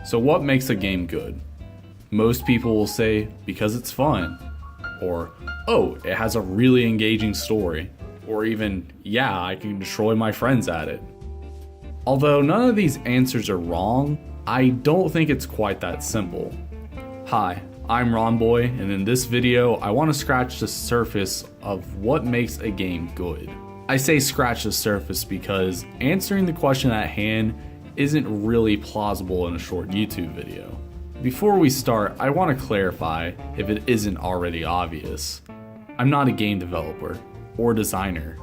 So what makes a game good? Most people will say because it's fun, or oh, it has a really engaging story, or even yeah, I can destroy my friends at it. Although none of these answers are wrong, I don't think it's quite that simple. Hi, I'm Ronboy, and in this video I want to scratch the surface of what makes a game good. I say scratch the surface because answering the question at hand isn't really plausible in a short YouTube video. Before we start, I want to clarify, if it isn't already obvious, I'm not a game developer or designer,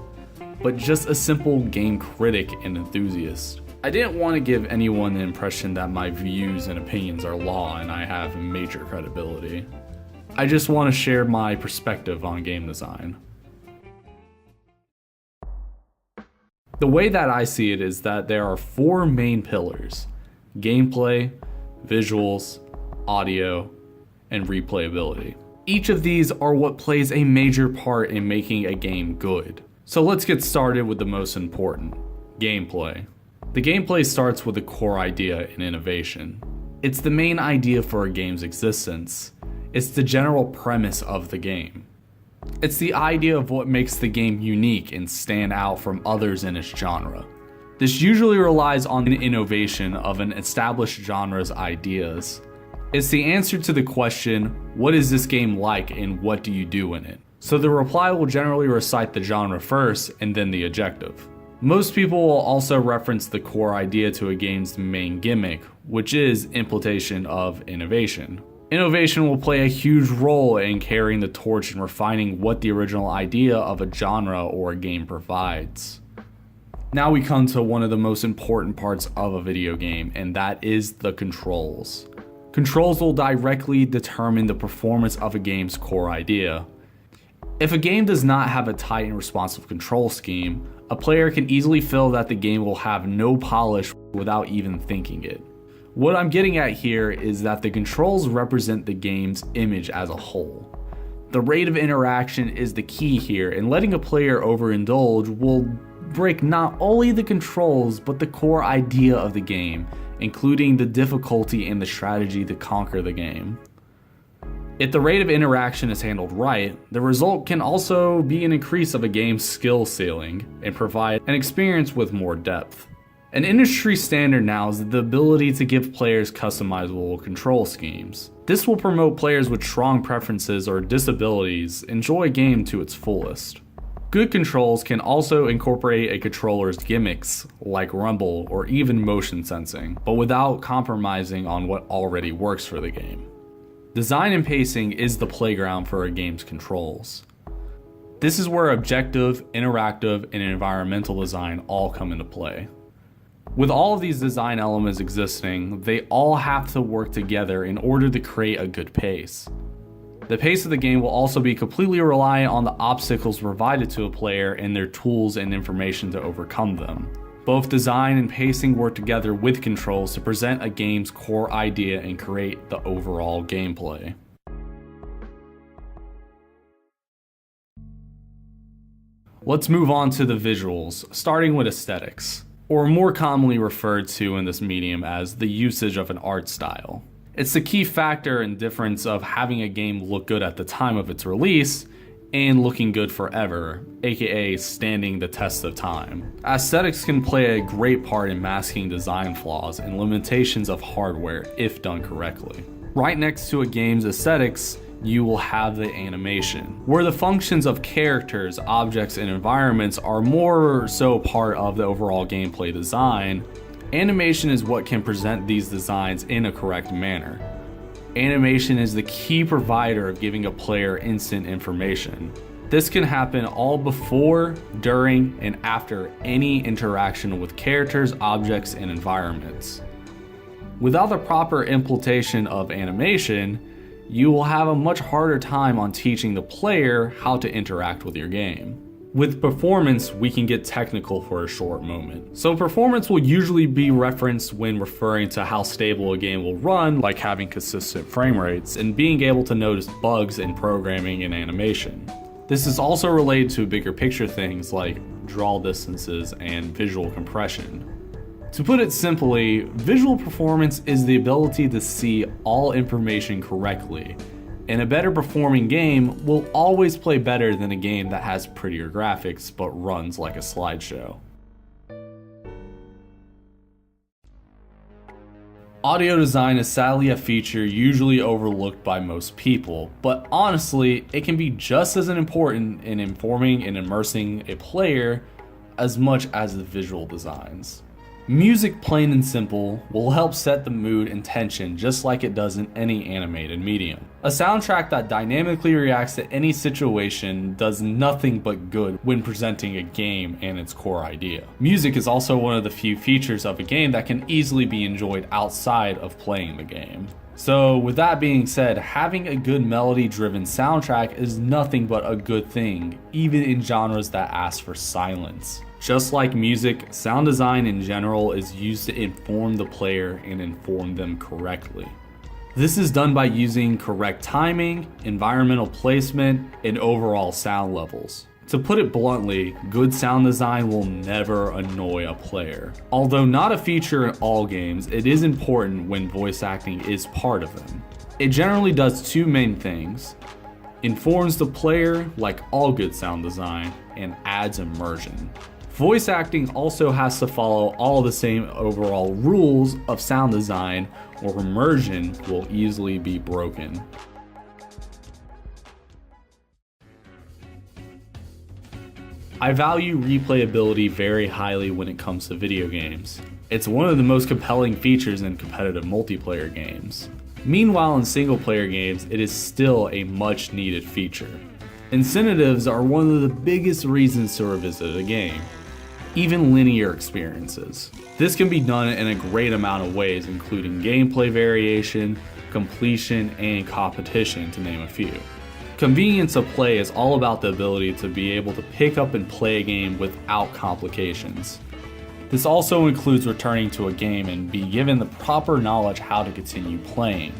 but just a simple game critic and enthusiast. I didn't want to give anyone the impression that my views and opinions are law and I have major credibility. I just want to share my perspective on game design. The way that I see it is that there are 4 main pillars: gameplay, visuals, audio, and replayability. Each of these are what plays a major part in making a game good. So let's get started with the most important: gameplay. The gameplay starts with the core idea and innovation. It's the main idea for a game's existence. It's the general premise of the game. It's the idea of what makes the game unique and stand out from others in its genre. This usually relies on the innovation of an established genre's ideas. It's the answer to the question, what is this game like and what do you do in it? So the reply will generally recite the genre first and then the objective. Most people will also reference the core idea to a game's main gimmick, which is implementation of innovation. Innovation will play a huge role in carrying the torch and refining what the original idea of a genre or a game provides. Now we come to one of the most important parts of a video game, and that is the controls. Controls will directly determine the performance of a game's core idea. If a game does not have a tight and responsive control scheme, a player can easily feel that the game will have no polish without even thinking it. What I'm getting at here is that the controls represent the game's image as a whole. The rate of interaction is the key here, and letting a player overindulge will break not only the controls but the core idea of the game, including the difficulty and the strategy to conquer the game. If the rate of interaction is handled right, the result can also be an increase of a game's skill ceiling and provide an experience with more depth. An industry standard now is the ability to give players customizable control schemes. This will promote players with strong preferences or disabilities enjoy a game to its fullest. Good controls can also incorporate a controller's gimmicks, like rumble or even motion sensing, but without compromising on what already works for the game. Design and pacing is the playground for a game's controls. This is where objective, interactive, and environmental design all come into play. With all of these design elements existing, they all have to work together in order to create a good pace. The pace of the game will also be completely reliant on the obstacles provided to a player and their tools and information to overcome them. Both design and pacing work together with controls to present a game's core idea and create the overall gameplay. Let's move on to the visuals, starting with aesthetics, or more commonly referred to in this medium as the usage of an art style. It's the key factor and difference of having a game look good at the time of its release and looking good forever, aka standing the test of time. Aesthetics can play a great part in masking design flaws and limitations of hardware if done correctly. Right next to a game's aesthetics, you will have the animation, where the functions of characters, objects, and environments are more so part of the overall gameplay design. Animation is what can present these designs in a correct manner. Animation is the key provider of giving a player instant information. This can happen all before, during, and after any interaction with characters, objects, and environments. Without the proper implementation of animation, you will have a much harder time on teaching the player how to interact with your game. With performance, we can get technical for a short moment. So performance will usually be referenced when referring to how stable a game will run, like having consistent frame rates and being able to notice bugs in programming and animation. This is also related to bigger picture things like draw distances and visual compression. To put it simply, visual performance is the ability to see all information correctly, and a better performing game will always play better than a game that has prettier graphics but runs like a slideshow. Audio design is sadly a feature usually overlooked by most people, but honestly, it can be just as important in informing and immersing a player as much as the visual designs. Music, plain and simple, will help set the mood and tension just like it does in any animated medium. A soundtrack that dynamically reacts to any situation does nothing but good when presenting a game and its core idea. Music is also one of the few features of a game that can easily be enjoyed outside of playing the game. So with that being said, having a good melody-driven soundtrack is nothing but a good thing, even in genres that ask for silence. Just like music, sound design in general is used to inform the player and inform them correctly. This is done by using correct timing, environmental placement, and overall sound levels. To put it bluntly, good sound design will never annoy a player. Although not a feature in all games, it is important when voice acting is part of them. It generally does two main things: informs the player like all good sound design, and adds immersion. Voice acting also has to follow all the same overall rules of sound design, or immersion will easily be broken. I value replayability very highly when it comes to video games. It's one of the most compelling features in competitive multiplayer games. Meanwhile, in single player games, it is still a much needed feature. Incentives are one of the biggest reasons to revisit a game. Even linear experiences. This can be done in a great amount of ways, including gameplay variation, completion, and competition, to name a few. Convenience of play is all about the ability to be able to pick up and play a game without complications. This also includes returning to a game and be given the proper knowledge how to continue playing,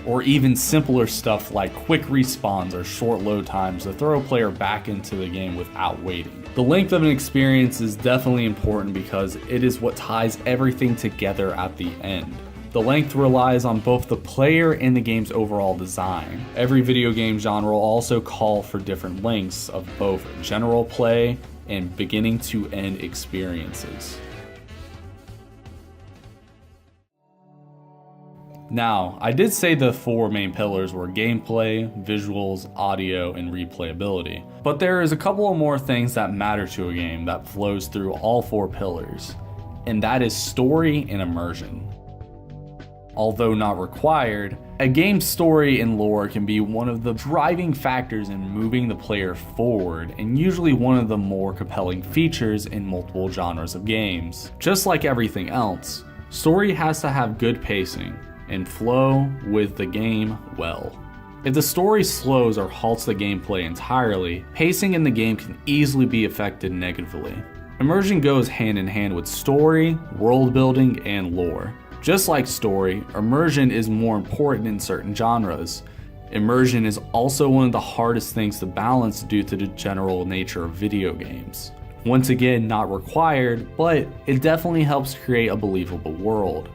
or even simpler stuff like quick respawns or short load times to throw a player back into the game without waiting. The length of an experience is definitely important because it is what ties everything together at the end. The length relies on both the player and the game's overall design. Every video game genre will also call for different lengths of both general play and beginning to end experiences. Now, I did say the four main pillars were gameplay, visuals, audio, and replayability, but there is a couple of more things that matter to a game that flows through all four pillars, and that is story and immersion. Although not required, a game's story and lore can be one of the driving factors in moving the player forward, and usually one of the more compelling features in multiple genres of games. Just like everything else, story has to have good pacing and flow with the game well. If the story slows or halts the gameplay entirely, pacing in the game can easily be affected negatively. Immersion goes hand in hand with story, world building, and lore. Just like story, immersion is more important in certain genres. Immersion is also one of the hardest things to balance due to the general nature of video games. Once again, not required, but it definitely helps create a believable world.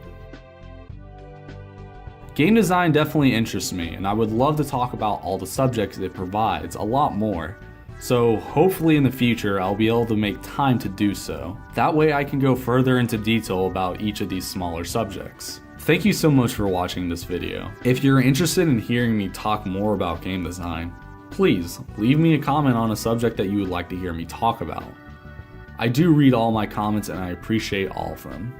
Game design definitely interests me, and I would love to talk about all the subjects it provides a lot more. So hopefully in the future I'll be able to make time to do so. That way I can go further into detail about each of these smaller subjects. Thank you so much for watching this video. If you're interested in hearing me talk more about game design, please leave me a comment on a subject that you would like to hear me talk about. I do read all my comments and I appreciate all of them.